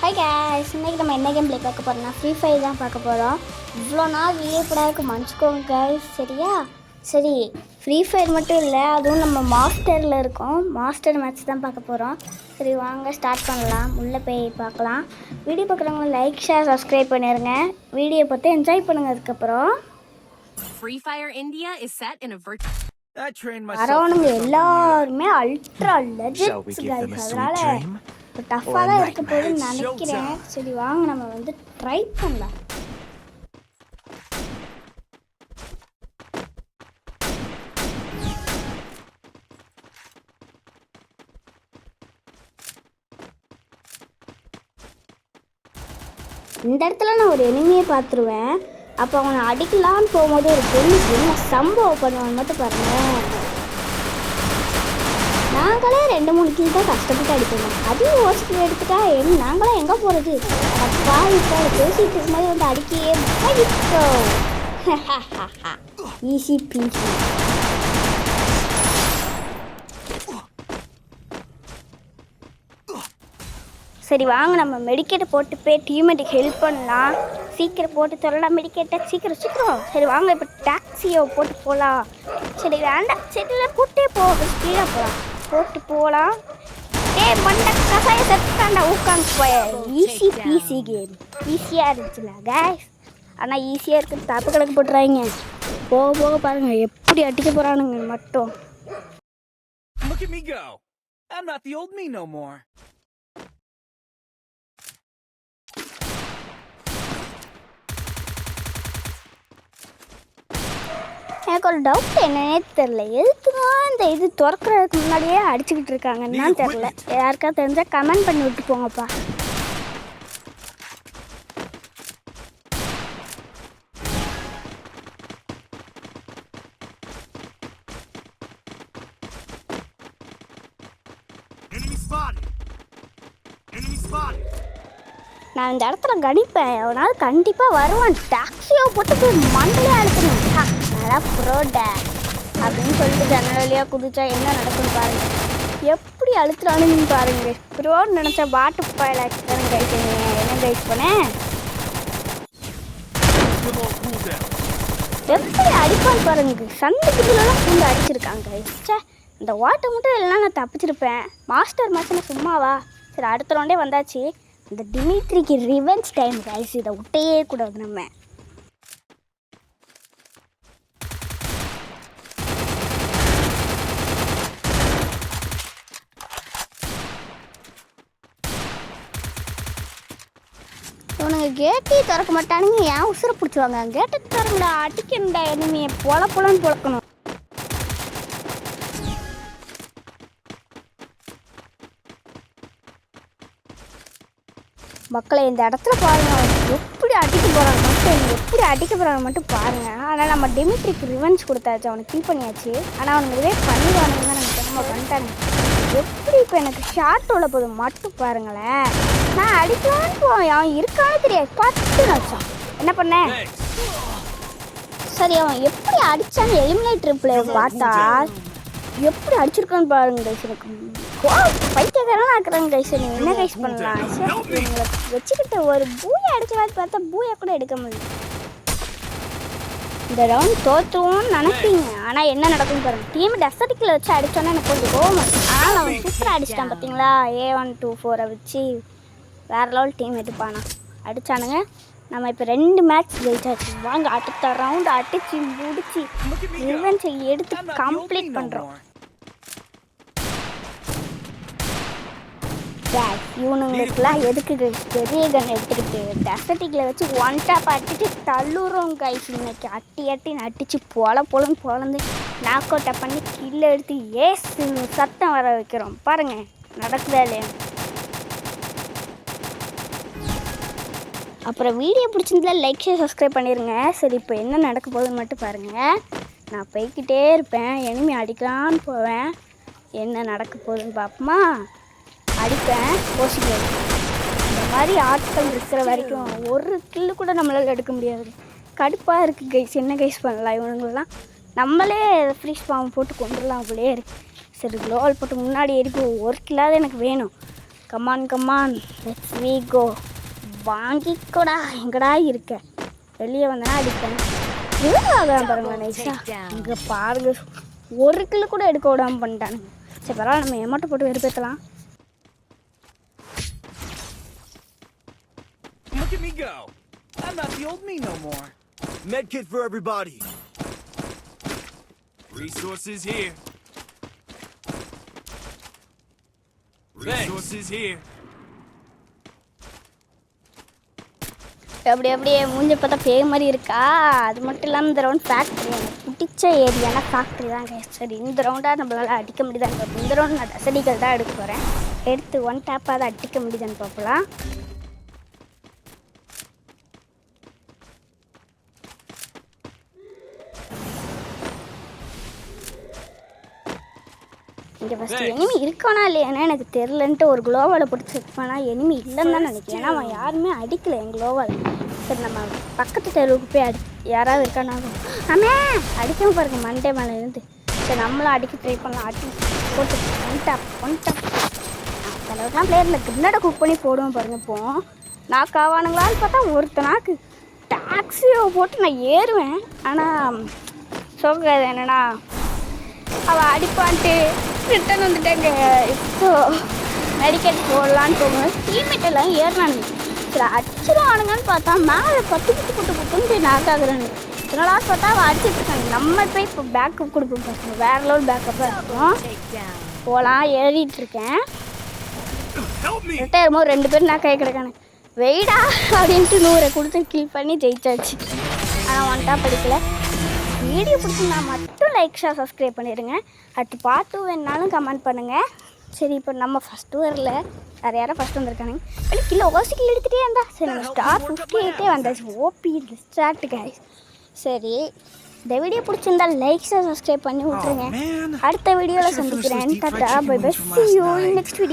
Hi guys, இன்றைக்கி நம்ம என்ன கேம் ப்ளே பார்க்க போகிறோம்னா ஃப்ரீ ஃபயர் தான் பார்க்க போகிறோம். இவ்வளோ நாள் விளையாடாதுக்கு மன்னிச்சுக்கோங்க கேஸ், சரியா? சரி, ஃப்ரீ ஃபயர் மட்டும் இல்லை, அதுவும் நம்ம மாஸ்டரில் இருக்கோம். மாஸ்டர் மேட்ச் தான் பார்க்க போகிறோம். சரி வாங்க ஸ்டார்ட் பண்ணலாம். உள்ளே போய் பார்க்கலாம். வீடியோ பார்க்குறவங்க லைக் ஷேர் சப்ஸ்கிரைப் பண்ணிடுங்க. வீடியோ பார்த்து என்ஜாய் பண்ணுங்கள். அதுக்கப்புறம் Free Fire India is set in a virtual. வரவனுங்க எல்லாருமே அல்ட்ரா லெஜெண்ட்ஸ் கைஸ், அதனால் இப்போ டஃப்பாக தான் இருக்க போகுதுன்னு நினைக்கிறேன். சரி வாங்க நம்ம வந்து ட்ரை பண்ணலாம். இந்த இடத்துல நான் ஒரு எனிமையை பார்த்துருவேன். அப்போ அவனை அடிக்கலான்னு போகும்போது ஒரு பொண்ணு என்ன சம்பவம் பண்ணுவான்னு மட்டும் பாருங்கள். நாங்களே 2-3 கிலோ தான் கஷ்டப்பட்டு அடிக்கணும், அதையும் ஓசிட்டு எடுத்துட்டா நாங்களாம் எங்கே போகிறது? அப்பா இப்போ பேசிகிட்டு இருக்கும்போது வந்து அடிக்கையே ஈஸி பீஸி. சரி வாங்க நம்ம மெடிக்கேட்டை போட்டு போய் டீம்மேட்டுக்கு ஹெல்ப் பண்ணலாம். சீக்கிரம் போட்டு தரலாம் மெடிக்கேட்டை, சீக்கிரம் சீக்கிரம். சரி வாங்க இப்போ டாக்ஸியை போட்டு போகலாம். சரி வேண்டாம், சரியில்ல போட்டே போக ஸ்பீடாக போகலாம், போட்டு போகலாம். மண்ட கசாய செட்டாண்டா ஊக்காங்க போய. ஈஸி பீஸி கேம், ஈஸியாக இருந்துச்சுல கேஸ். ஆனால் ஈஸியாக இருக்குது தப்பு கணக்கு போட்டுறாங்க. போக போக பாருங்கள் எப்படி அடிக்க போகிறானுங்க மட்டும். Look at me go. I'm not the old me no more. எனக்கு ஒரு டவுட் என்னன்னே தெரில, எதுக்குதான் இந்த இது திறக்கிறதுக்கு முன்னாடியே அடிச்சுக்கிட்டு இருக்காங்கன்னா தெரில. யாருக்காவது தெரிஞ்சால் கமெண்ட் பண்ணி விட்டு போங்கப்பா. நான் இந்த இடத்துல கணிப்பேன், அவனால் கண்டிப்பாக வருவான். டாக்ஸியோ போட்டு போய் மண்டலே அழுத்தணும். நல்லா ப்ரோடா அப்படின்னு சொல்லிட்டு ஜன்னல் வழியாக குதிச்சா என்ன நடக்குன்னு பாருங்கள். எப்படி அழுத்துறானுன்னு பாருங்கள். ப்ரோன்னு நினச்சா பாட்டு பாயில் ஆச்சுதானே கைஸ். என்ன கைஸ் பண்ணேன், எப்படி அடிப்பான்னு பாருங்க. சந்துக்குள்ளெல்லாம் பூந்து அடிச்சிருக்காங்க கைஸ். இந்த வாட்டை மட்டும் இல்லைன்னா நான் தப்பிச்சிருப்பேன். மாஸ்டர் மேட்ச்னு சும்மாவா? சரி அடுத்த ரவுண்டே வந்தாச்சு. இந்த டிமிட்ரிக்கு ரிவெஞ்ச் டைம் கைஸ், இதை விட்டையே கூடாது நம்ம. இவனுங்க கேட்டே திறக்க மாட்டானுங்க, ஏன் உசுரை பிடிச்சிவாங்க. கேட்டை திறங்கடா, அடிக்கணுண்டா, எனிமையை பொழப்பொலன்னு பொழக்கணும். மக்களை இந்த இடத்துல பாருங்கள் எப்படி அடிக்க போகிறாங்க மட்டும், எப்படி அடிக்க போகிறாங்க மட்டும் பாருங்கள். ஆனால் நம்ம டிமிட்ரிக்கு ரிவெஞ்ச் கொடுத்தாச்சு, அவனுக்கு கில் பண்ணியாச்சு. ஆனால் அவனுக்கு இதே பண்ணிடுவானுங்க தான் நமக்கு ரொம்ப பண்ணிட்டாங்க. எப்படி இப்போ எனக்கு ஷார்ட் உள்ள போது மட்டும் பாருங்களேன். நான் அடிக்கலான்னு போவேன், அவன் இருக்கானே தெரியாது. 10 நிமிஷம் என்ன பண்ணேன். சரி அவன் எப்படி அடித்தான்னு எலிமினேட்டர் பிளே பார்த்தா எப்படி அடிச்சிருக்கான்னு பாருங்க கைஸ். எனக்கு பைத்தியக்காரன் ஆக்குறாங்க கைஸ். நீங்கள் என்ன கைஸ் பண்ணலாம்? இவங்களை வச்சுக்கிட்டு ஒரு பூயை எடுக்கலான்னு பார்த்தா பூயை கூட எடுக்க முடியல. இந்த ரவுண்ட் தோற்றுவோம்னு நினைப்பீங்க, ஆனால் என்ன நடக்கும்னு பாருங்கள். டீம் டெசர்ட்டிக்கில் வச்சு அடித்தோன்னா எனக்கு கொஞ்சம் கோவம். ஆனால் அவன் சூப்பராக அடிச்சிட்டான் பார்த்தீங்களா. A124 வச்சு வேறு லெவல் டீம் எடுப்பானா அடித்தானுங்க. நம்ம இப்போ 2 மேட்ச் ஜெயிச்சாச்சு. வாங்க அடுத்த ரவுண்டு அடித்து முடிச்சு ரிவெஞ்சை எடுத்து கம்ப்ளீட் பண்ணுறோம். இவனுங்களுக்குலாம் எதுக்கு பெரிய கன் எடுத்துக்கிட்டு டெசர்ட்டிக்கில் வச்சு 1 டாப் அடிச்சுட்டு தள்ளுறோம் கைஸ். இன்னைக்கு அட்டின்னு அடித்து பொலன்னு பொழந்து நாக் அவுட்டை பண்ணி கில்ல எடுத்து ஏசு சத்தம் வர வைக்கிறோம். பாருங்கள் நடக்குதா இல்லையா? அப்புறம் வீடியோ பிடிச்சிருந்தா லைக் ஷேர் சப்ஸ்கிரைப் பண்ணிடுங்க. சரி இப்போ என்ன நடக்க போகுதுன்னு மட்டும் பாருங்கள். நான் போய்கிட்டே இருப்பேன், எனிமி அடிக்கலான்னு போவேன். என்ன நடக்க போகுதுன்னு பார்ப்போமா? அடிப்பேன் யோசிக்கிறேன். இந்த மாதிரி ஆட்கள் இருக்கிற வரைக்கும் ஒரு கில்லு கூட நம்மளால் எடுக்க முடியாது. கடுப்பாக இருக்குது கைஸ். என்ன கைஸ் பண்ணலாம்? இவனுங்களெலாம் நம்மளே ஃப்ரீஸ் ஃபார்ம் போட்டு கொண்டுடலாம் அப்படியே இருக்குது. சரி க்ளோவால் போட்டு முன்னாடி ஏறி ஒரு கில்லாவது எனக்கு வேணும். Come on come on let's we go. வாங்கிக்கோடா, எங்கடா இருக்க? வெளியே வந்தனா அடிப்பேன். ஆகாம பாருங்க நைஸா. இங்கே பாருங்க, ஒரு கிலோ கூட எடுக்க விடாமல் பண்ணிட்டானுங்க. சரி பரவாயில்ல, நம்ம எமௌண்ட்டை போட்டு வெறுப்பேற்றலாம். Look at me go. I'm not the old me no more. Medkit for everybody. Resources here. Resources here. அப்படியே மூஞ்சி பார்த்தா பேய் மாதிரி இருக்கா. அது மட்டும் இல்லாமல் இந்த ரவுண்ட் ஃபேக்ட்ரி எனக்கு பிடிச்ச ஏரியானா ஃபேக்ட்ரி தாங்க. சரி இந்த ரவுண்டாக நம்மளால் அடிக்க முடியுதான்னு. இந்த ரவுண்ட் நான் டசடிகள் தான் எடுக்க போகிறேன். எடுத்து ஒன் டேப்பாக அதை அடிக்க முடியுதான்னு பார்க்கலாம். இங்கே ஃபஸ்ட்டு எனிமி இருக்கானா இல்லையானா எனக்கு தெரிலன்ட்டு ஒரு குளோவால் போட்டு செக் பண்ணால் எனிமி இல்லைன்னு தான் நினைக்கிறேன். ஏன்னா அவன் யாருமே அடிக்கலை என் குளோவால். சரி நம்ம பக்கத்து தெருவுக்கு போய் யாராவது இருக்கானாகும். ஆமே அடிக்காமல் பாருங்க மண்டே மேலே இருந்து. சரி நம்மளும் அடிக்க ட்ரை பண்ணலாம். அடி போட்டு ஒன் டாப் அந்தளவுக்குலாம் பிளேயரில் கிண்ணடை குக் பண்ணி போடுவோம் பாருங்க. இப்போ நாக்கு ஆவானுங்களான்னு பார்த்தா ஒருத்தனாக்கு டாக்ஸியோ போட்டு நான் ஏறுவேன். ஆனால் சொல்கிறது என்னென்னா அவள் அடிப்பான்ட்டு ரிட்டன் வந்துட்டாங்க. இப்போ மெடிக்கெட் போடலான்னு போகும்போது டீம்மேட் எல்லாம் ஏறினானுங்க. சரி அடிச்சிடுவானுங்கன்னு பார்த்தா மேலே புட்டு நாக்காகிறானுங்க. இதனால பார்த்தா அவள் அடிச்சுட்டு இருக்காங்க. நம்ம போய் இப்போ பேக்கப் கொடுப்போம் பசங்க. வேறு லெவல் பேக்கப்பாக இருக்கும். போகலாம் ஏறிட்டு இருக்கேன். ரிட்டையரும்போது 2 பேர் நான் கை கிடக்கானு வெயிடா அப்படின்ட்டு 100 கொடுத்து கில் பண்ணி ஜெயிச்சாச்சு. ஆனால் ஒன்ட்டா படிக்கல. வீடியோ பிடிச்சிருந்தா மட்டும் லைக் ஷேர் சப்ஸ்கிரைப் பண்ணிடுங்க. அடுத்து பார்த்து வேணுனாலும் கமெண்ட் பண்ணுங்கள். சரி இப்போ நம்ம ஃபஸ்ட்டு வரல, வேறு யாரும் ஃபஸ்ட்டு வந்திருக்கானுங்க. கிலோ கிலோ எடுத்துகிட்டே இருந்தா. சரி நம்ம ஸ்டார் 58 வந்தாச்சு. OP start guys. சரி இந்த வீடியோ பிடிச்சிருந்தா லைக் ஷேர் சப்ஸ்கிரைப் பண்ணி விட்ருங்க. அடுத்த வீடியோவில் சந்திக்கிறேன். டாடா bye bye. see you in next video.